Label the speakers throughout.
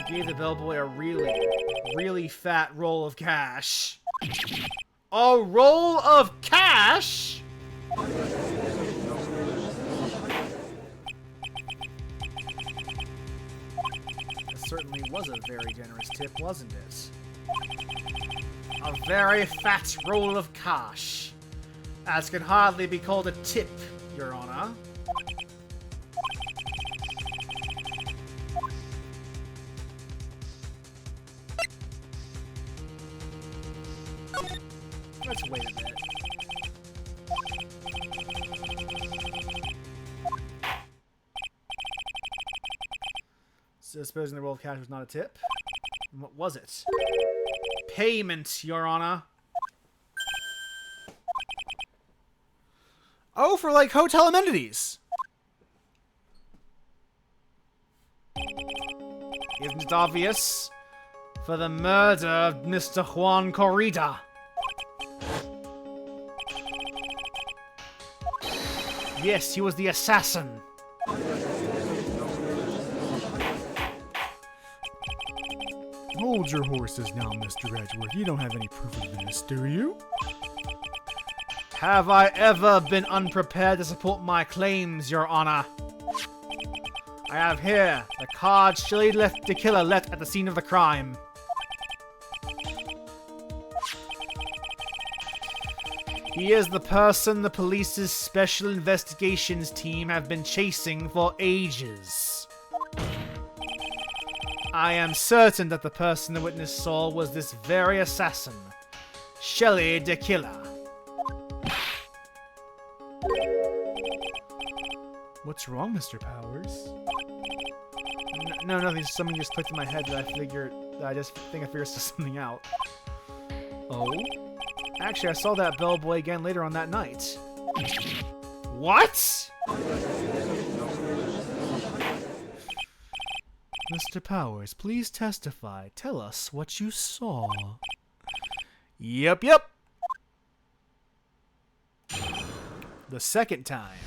Speaker 1: gave the bellboy a really fat roll of cash. A roll of cash?! It certainly was a very generous tip, wasn't it? A very fat roll of cash. As can hardly be called a tip, Your Honor. Let's wait a minute. So supposing the roll of cash was not a tip? And what was it? Payment, Your Honor. Oh, for like hotel amenities. Isn't it obvious? For the murder of Mr. Juan Corrida. Yes, he was the assassin.
Speaker 2: Hold your horses now, Mr. Edgeworth. You don't have any proof of this, do you?
Speaker 1: Have I ever been unprepared to support my claims, Your Honor? I have here the card Shelley left the killer left at the scene of the crime. He is the person the police's special investigations team have been chasing for ages. I am certain that the person the witness saw was this very assassin, Shelley the Killer.
Speaker 2: What's wrong, Mr. Powers?
Speaker 1: No, nothing. Something just clicked in my head that I figured something out.
Speaker 2: Oh?
Speaker 1: Actually, I saw that bellboy again later on that night. What?
Speaker 2: Mr. Powers, please testify. Tell us what you saw.
Speaker 1: Yep. The second time.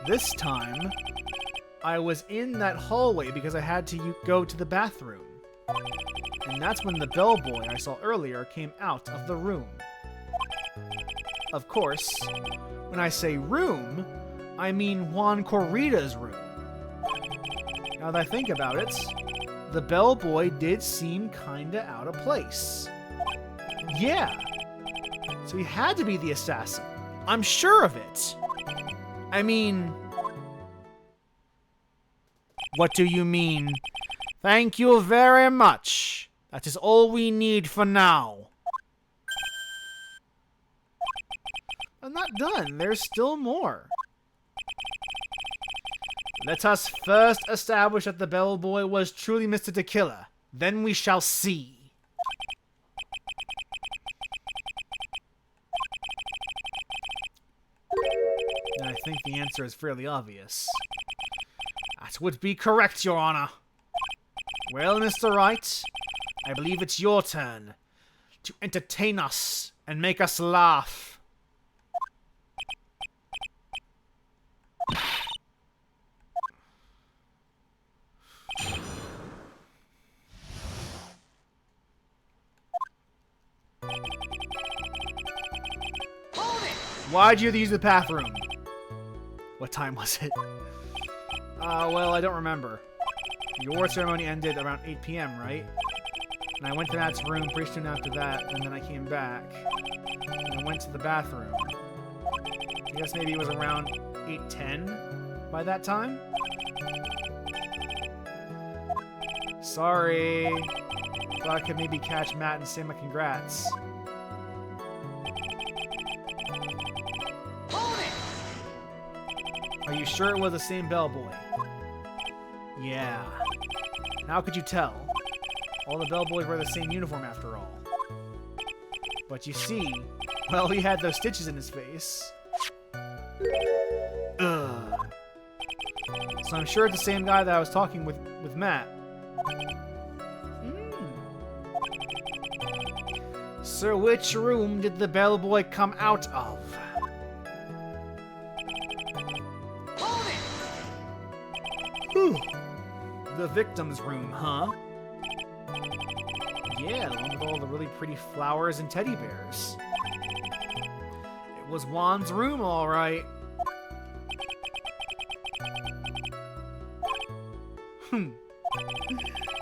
Speaker 1: This time, I was in that hallway because I had to go to the bathroom. And that's when the bellboy I saw earlier came out of the room. Of course, when I say room, I mean Juan Corrida's room. Now that I think about it, the bellboy did seem kinda out of place. Yeah. So he had to be the assassin. I'm sure of it. I mean... What do you mean? Thank you very much. That is all we need for now. I'm not done. There's still more. Let us first establish that the bellboy was truly Mr. the Killer. Then we shall see. And I think the answer is fairly obvious. That would be correct, Your Honor. Well, Mr. Wright, I believe it's your turn to entertain us and make us laugh. Why'd you use the bathroom? What time was it? Well, I don't remember. The award ceremony ended around 8 p.m., right? And I went to Matt's room pretty soon after that, and then I came back. And I went to the bathroom. I guess maybe it was around 8:10 by that time? Sorry. Thought I could maybe catch Matt and say my congrats. Are you sure it was the same bellboy? Yeah. And how could you tell? All the bellboys wear the same uniform after all. But you see, well, he had those stitches in his face. Ugh. So I'm sure it's the same guy that I was talking with Matt. So which room did the bellboy come out of? The victim's room, huh? Yeah, the one with all the really pretty flowers and teddy bears. It was Juan's room, all right.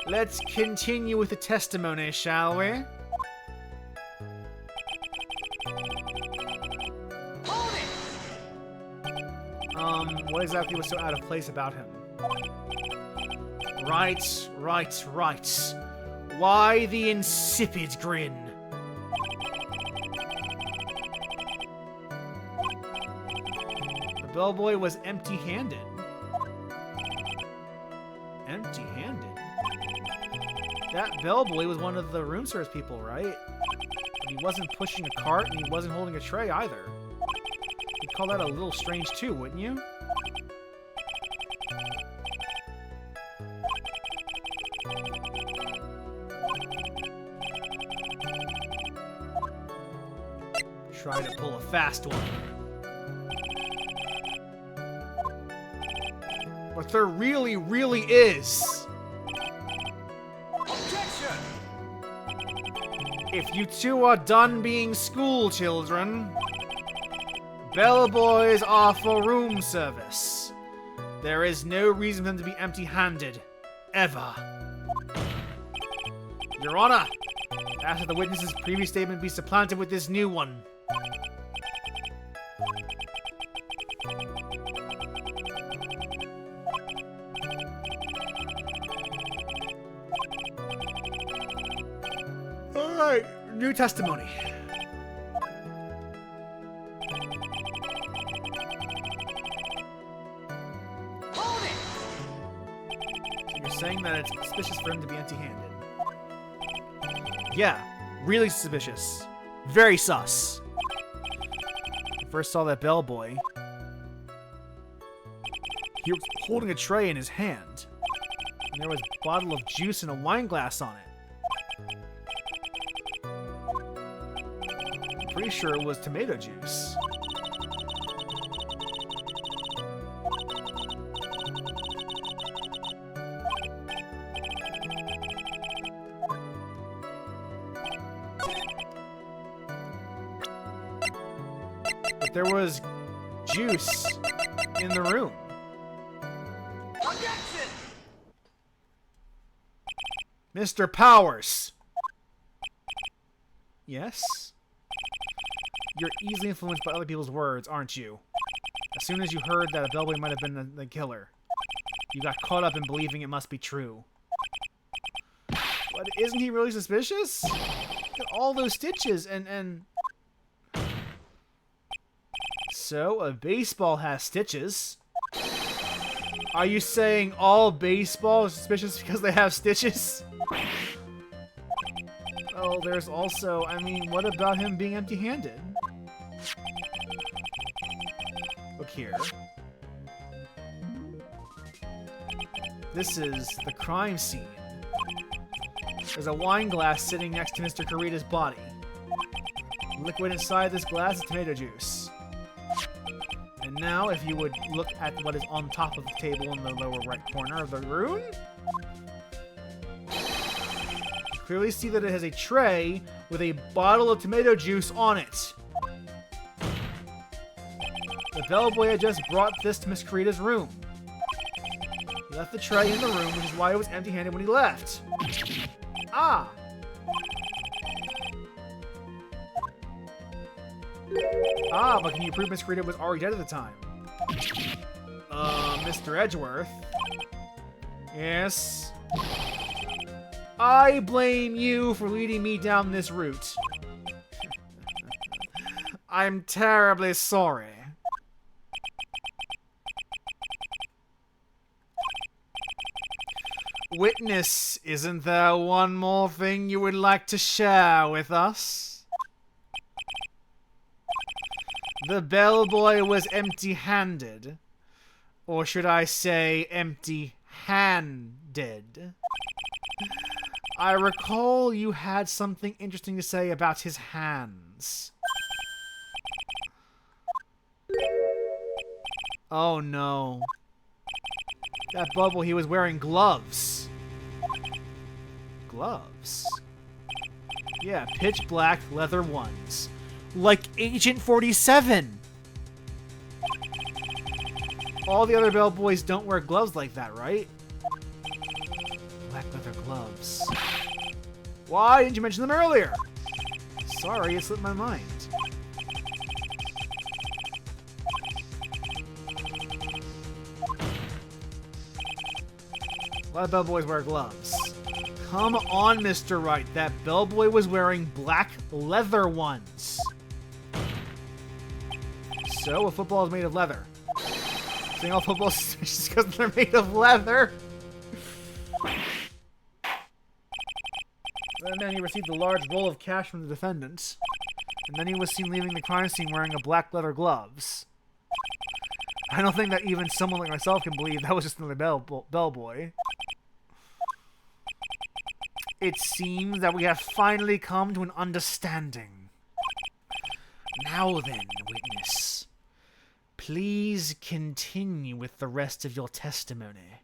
Speaker 1: Let's continue with the testimony, shall we? What exactly was so out of place about him? Right. Why the insipid grin? The bellboy was empty-handed. Empty-handed? That bellboy was one of the room service people, right? But he wasn't pushing a cart and he wasn't holding a tray either. You'd call that a little strange too, wouldn't you? Try to pull a fast one. But there really is.
Speaker 3: Objection!
Speaker 1: If you two are done being school children, bellboys are for room service. There is no reason for them to be empty-handed. Ever. Your Honor, after the witness's previous statement be supplanted with this new one. Alright, new testimony.
Speaker 3: Hold it!
Speaker 1: So you're saying that it's suspicious for him to be empty-handed. Yeah, really suspicious. Very sus. I first saw that bellboy. He was holding a tray in his hand. And there was a bottle of juice and a wine glass on it. I'm pretty sure it was tomato juice. But there was juice in the room.
Speaker 3: Objection!
Speaker 1: Mr. Powers! Yes? You're easily influenced by other people's words, aren't you? As soon as you heard that a bellboy might have been the killer, you got caught up in believing it must be true. But isn't he really suspicious? Look at all those stitches and... So, a baseball has stitches. Are you saying all baseball is suspicious because they have stitches? Oh, there's also, I mean, what about him being empty-handed? Look here. This is the crime scene. There's a wine glass sitting next to Mr. Kurita's body. Liquid inside this glass is tomato juice. And now, if you would look at what is on top of the table in the lower right corner of the room, you clearly see that it has a tray with a bottle of tomato juice on it. The bellboy had just brought this to Miss Kurita's room. He left the tray in the room, which is why it was empty-handed when he left. Ah! Ah, but can you prove Miss Kurita was already dead at the time? Mr. Edgeworth? Yes? I blame you for leading me down this route. I'm terribly sorry. Witness, isn't there one more thing you would like to share with us? The bellboy was empty-handed. Or should I say empty-handed? I recall you had something interesting to say about his hands. Oh no. That bubble, he was wearing gloves. Gloves? Yeah, pitch black leather ones. Like Agent 47! All the other bellboys don't wear gloves like that, right? Black leather gloves. Why didn't you mention them earlier? Sorry, it slipped my mind. A lot of bellboys wear gloves. Come on, Mr. Wright. That bellboy was wearing black leather ones. So, a football is made of leather. Saying all footballs just because they're made of leather. Then he received a large roll of cash from the defendant. And then he was seen leaving the crime scene wearing a black leather gloves. I don't think that even someone like myself can believe that was just another bellboy. It seems that we have finally come to an understanding. Now then, witness, please continue with the rest of your testimony.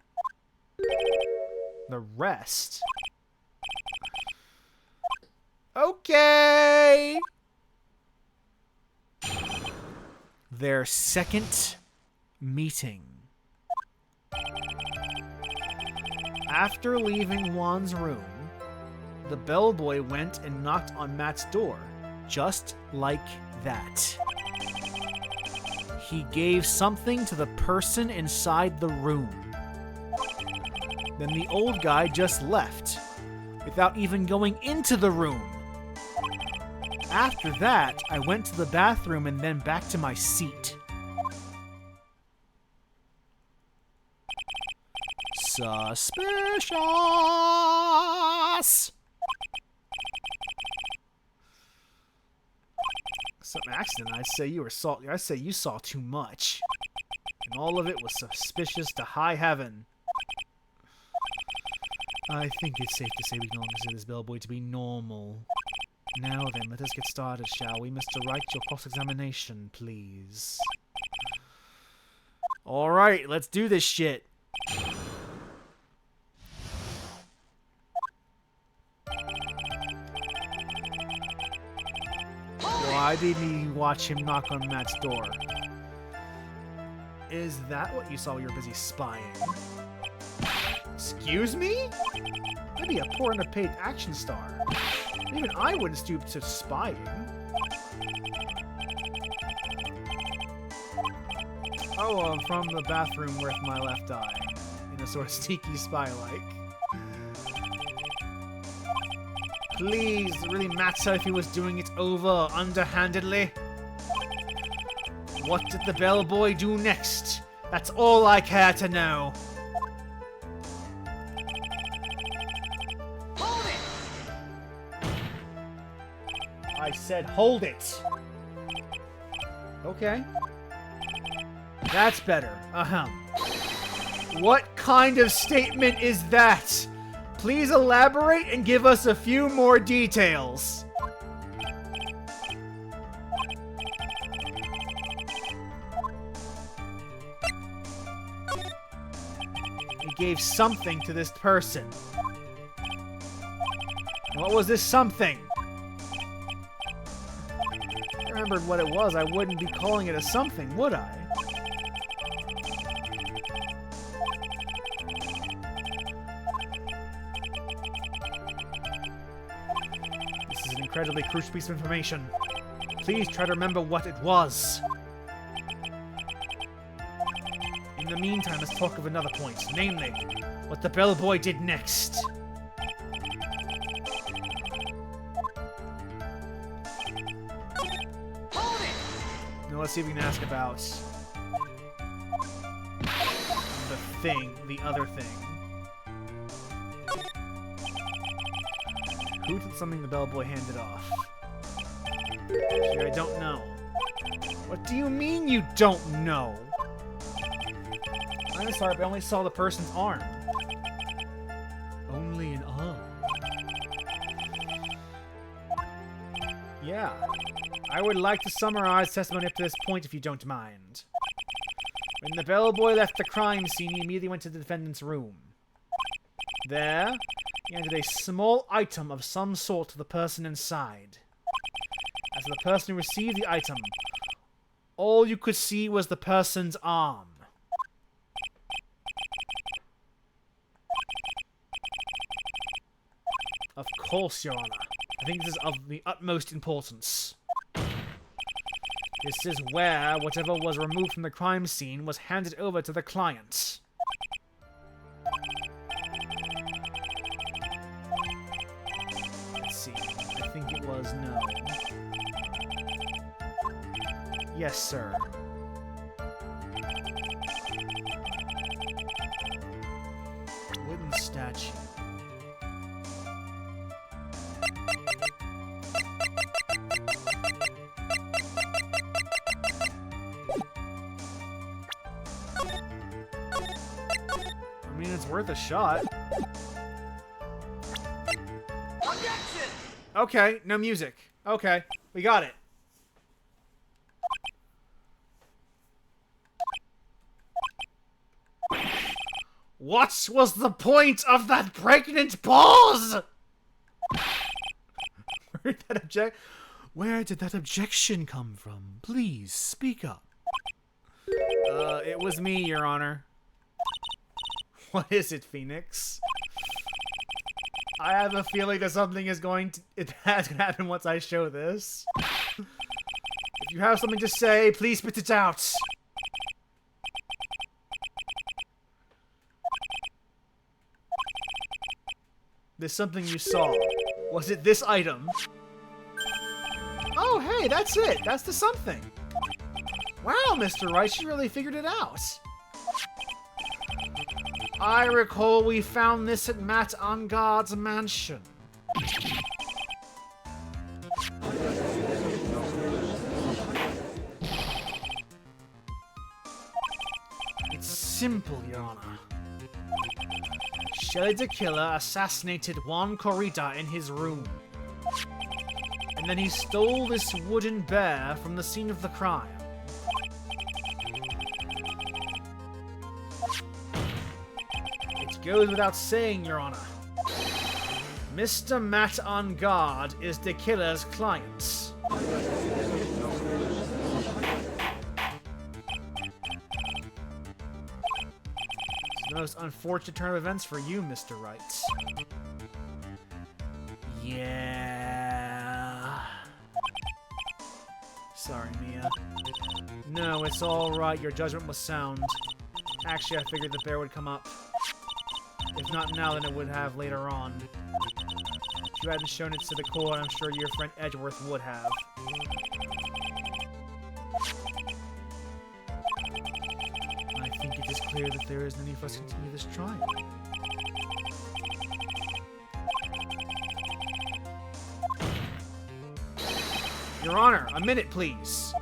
Speaker 1: The rest? Okay! Their second meeting. After leaving Juan's room, the bellboy went and knocked on Matt's door, just like that. He gave something to the person inside the room. Then the old guy just left, without even going into the room. After that, I went to the bathroom and then back to my seat. Suspicious! Some accident. I'd say you were salty. I'd say you saw too much. And all of it was suspicious to high heaven. I think it's safe to say we can all consider this bellboy to be normal. Now then, let us get started, shall we? Mr. Wright, your cross-examination, please. Alright, let's do this shit. Why did he watch him knock on Matt's door? Is that what you saw while you were busy spying? Excuse me? I'd be a poor underpaid action star. Even I wouldn't stoop to spying. Oh, from the bathroom with my left eye. In a sort of sneaky spy-like. Please, it really matter if he was doing it underhandedly? What did the bellboy do next? That's all I care to know.
Speaker 3: Hold it!
Speaker 1: I said hold it. Okay. That's better. Uh-huh. What kind of statement is that? Please elaborate and give us a few more details. He gave something to this person. What was this something? If I remembered what it was, I wouldn't be calling it a something, would I? This is an incredibly crucial piece of information. Please try to remember what it was. In the meantime, let's talk of another point, namely, what the bellboy did next.
Speaker 3: Hold it!
Speaker 1: Now let's see if we can ask about the other thing. Who did something the bellboy handed off? Actually, I don't know. What do you mean you don't know? I'm sorry, but I only saw the person's arm. Only an arm? Yeah. I would like to summarize testimony up to this point if you don't mind. When the bellboy left the crime scene, he immediately went to the defendant's room. There, he handed a small item of some sort to the person inside. As for the person who received the item, all you could see was the person's arm. Of course, Your Honor. I think this is of the utmost importance. This is where whatever was removed from the crime scene was handed over to the client. Let's see. I think it was no. Yes, sir. Wooden statue. I mean, it's worth a shot.
Speaker 3: Objection!
Speaker 1: Okay, no music. Okay, we got it. What was the point of that pregnant pause?
Speaker 2: Where did that objection come from? Please, speak up.
Speaker 1: It was me, Your Honor. What is it, Phoenix? I have a feeling that something is going to... That's going to happen once I show this. If you have something to say, please spit it out. There's something you saw. Was it this item? Oh, hey, that's it. That's the something. Wow, Mr. Wright, you really figured it out. I recall we found this at Matt Angard's mansion. It's simple, Your Honor. Shelley the Killer assassinated Juan Corrida in his room. And then he stole this wooden bear from the scene of the crime. It goes without saying, Your Honor. Mr. Matt Angard is the killer's client. The most unfortunate turn of events for you, Mr. Wright. Yeah. Sorry, Mia. No, it's alright. Your judgment was sound. Actually, I figured the bear would come up. If not now, then it would have later on. If you hadn't shown it to the court, I'm sure your friend Edgeworth would have. I think it is clear that there is no need for us to continue this trial. Your Honor, a minute, please.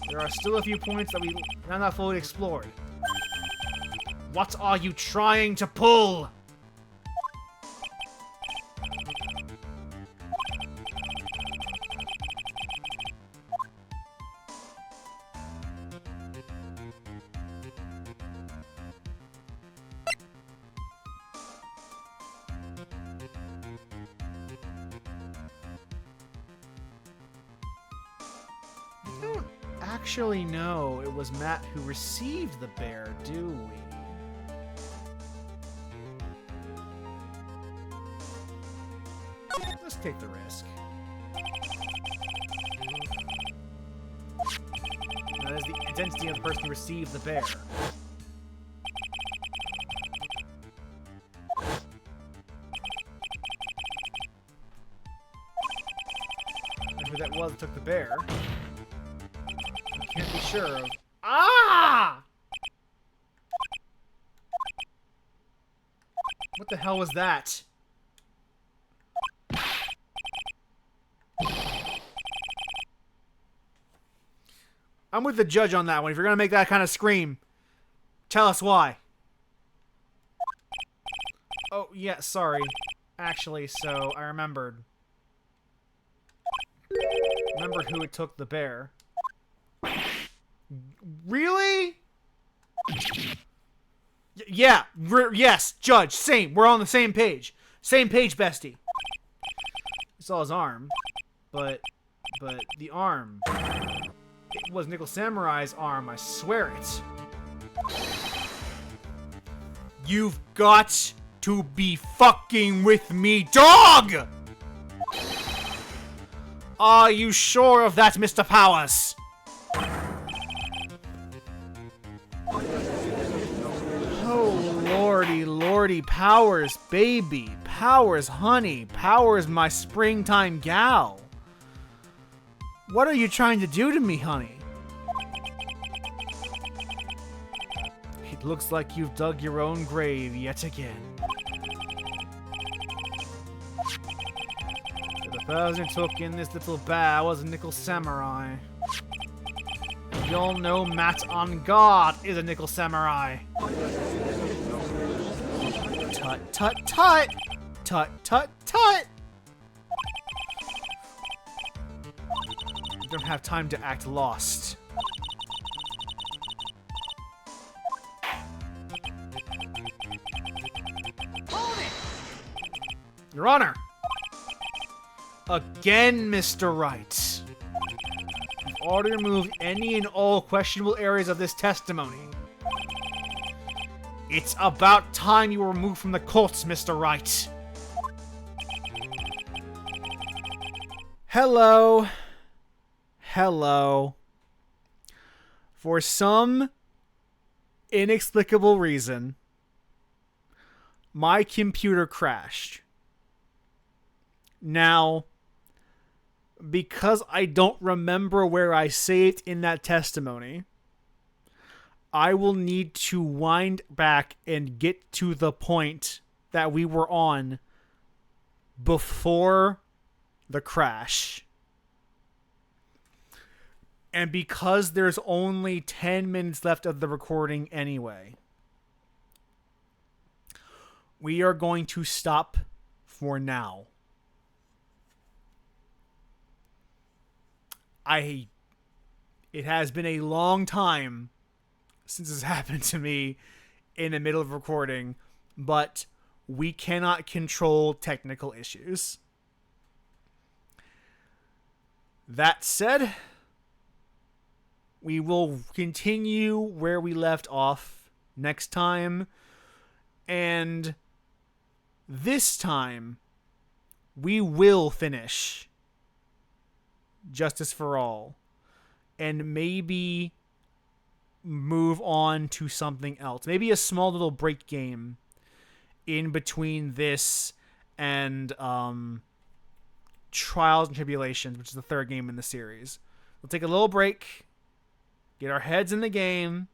Speaker 1: There are still a few points that we have not fully explored. What are you trying to pull? Actually, no, it was Matt who received the bear, do we? Let's take the risk. That is the identity of the person who received the bear. And who that was that took the bear. Can't be sure of. Ah! What the hell was that? I'm with the judge on that one. If you're gonna make that kind of scream, tell us why. Oh, yeah, sorry. Actually, so I remembered. Remember who it took the bear. Really? Yeah. Yes, Judge. Same. We're on the same page. Same page, bestie. I saw his arm, but the arm. It was Nickel Samurai's arm. I swear it. You've got to be fucking with me, dog! Are you sure of that, Mr. Powers? Oh, lordy, Powers, baby. Powers, honey. Powers, my springtime gal. What are you trying to do to me, honey? It looks like you've dug your own grave yet again. The person who took in this little bear was a Nickel Samurai. You all know Matt on guard is a Nickel Samurai. Tut, tut, tut! Tut, tut, tut! You don't have time to act lost.
Speaker 3: Hold it!
Speaker 1: Your Honor! Again, Mr. Wright. You've already removed any and all questionable areas of this testimony. It's about time you were removed from the courts, Mr. Wright. Hello. Hello. For some inexplicable reason, my computer crashed. Now, because I don't remember where I saved in that testimony, I will need to wind back and get to the point that we were on before the crash. And because there's only 10 minutes left of the recording anyway, we are going to stop for now. It has been a long time since this happened to me in the middle of recording, but we cannot control technical issues. That said, we will continue where we left off next time, and this time we will finish Justice for All and maybe move on to something else. Maybe a small little break game in between this and Trials and Tribulations, which is the third game in the series. We'll take a little break, get our heads in the game,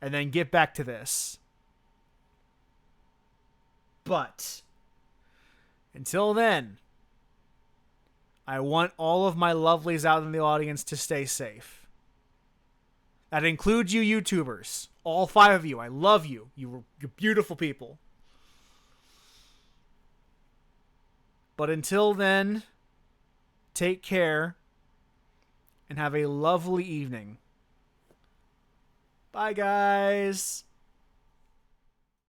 Speaker 1: and then get back to this. But until then, I want all of my lovelies out in the audience to stay safe. That includes you YouTubers. All 5 of you. I love you. You're beautiful people. But until then, take care and have a lovely evening. Bye, guys.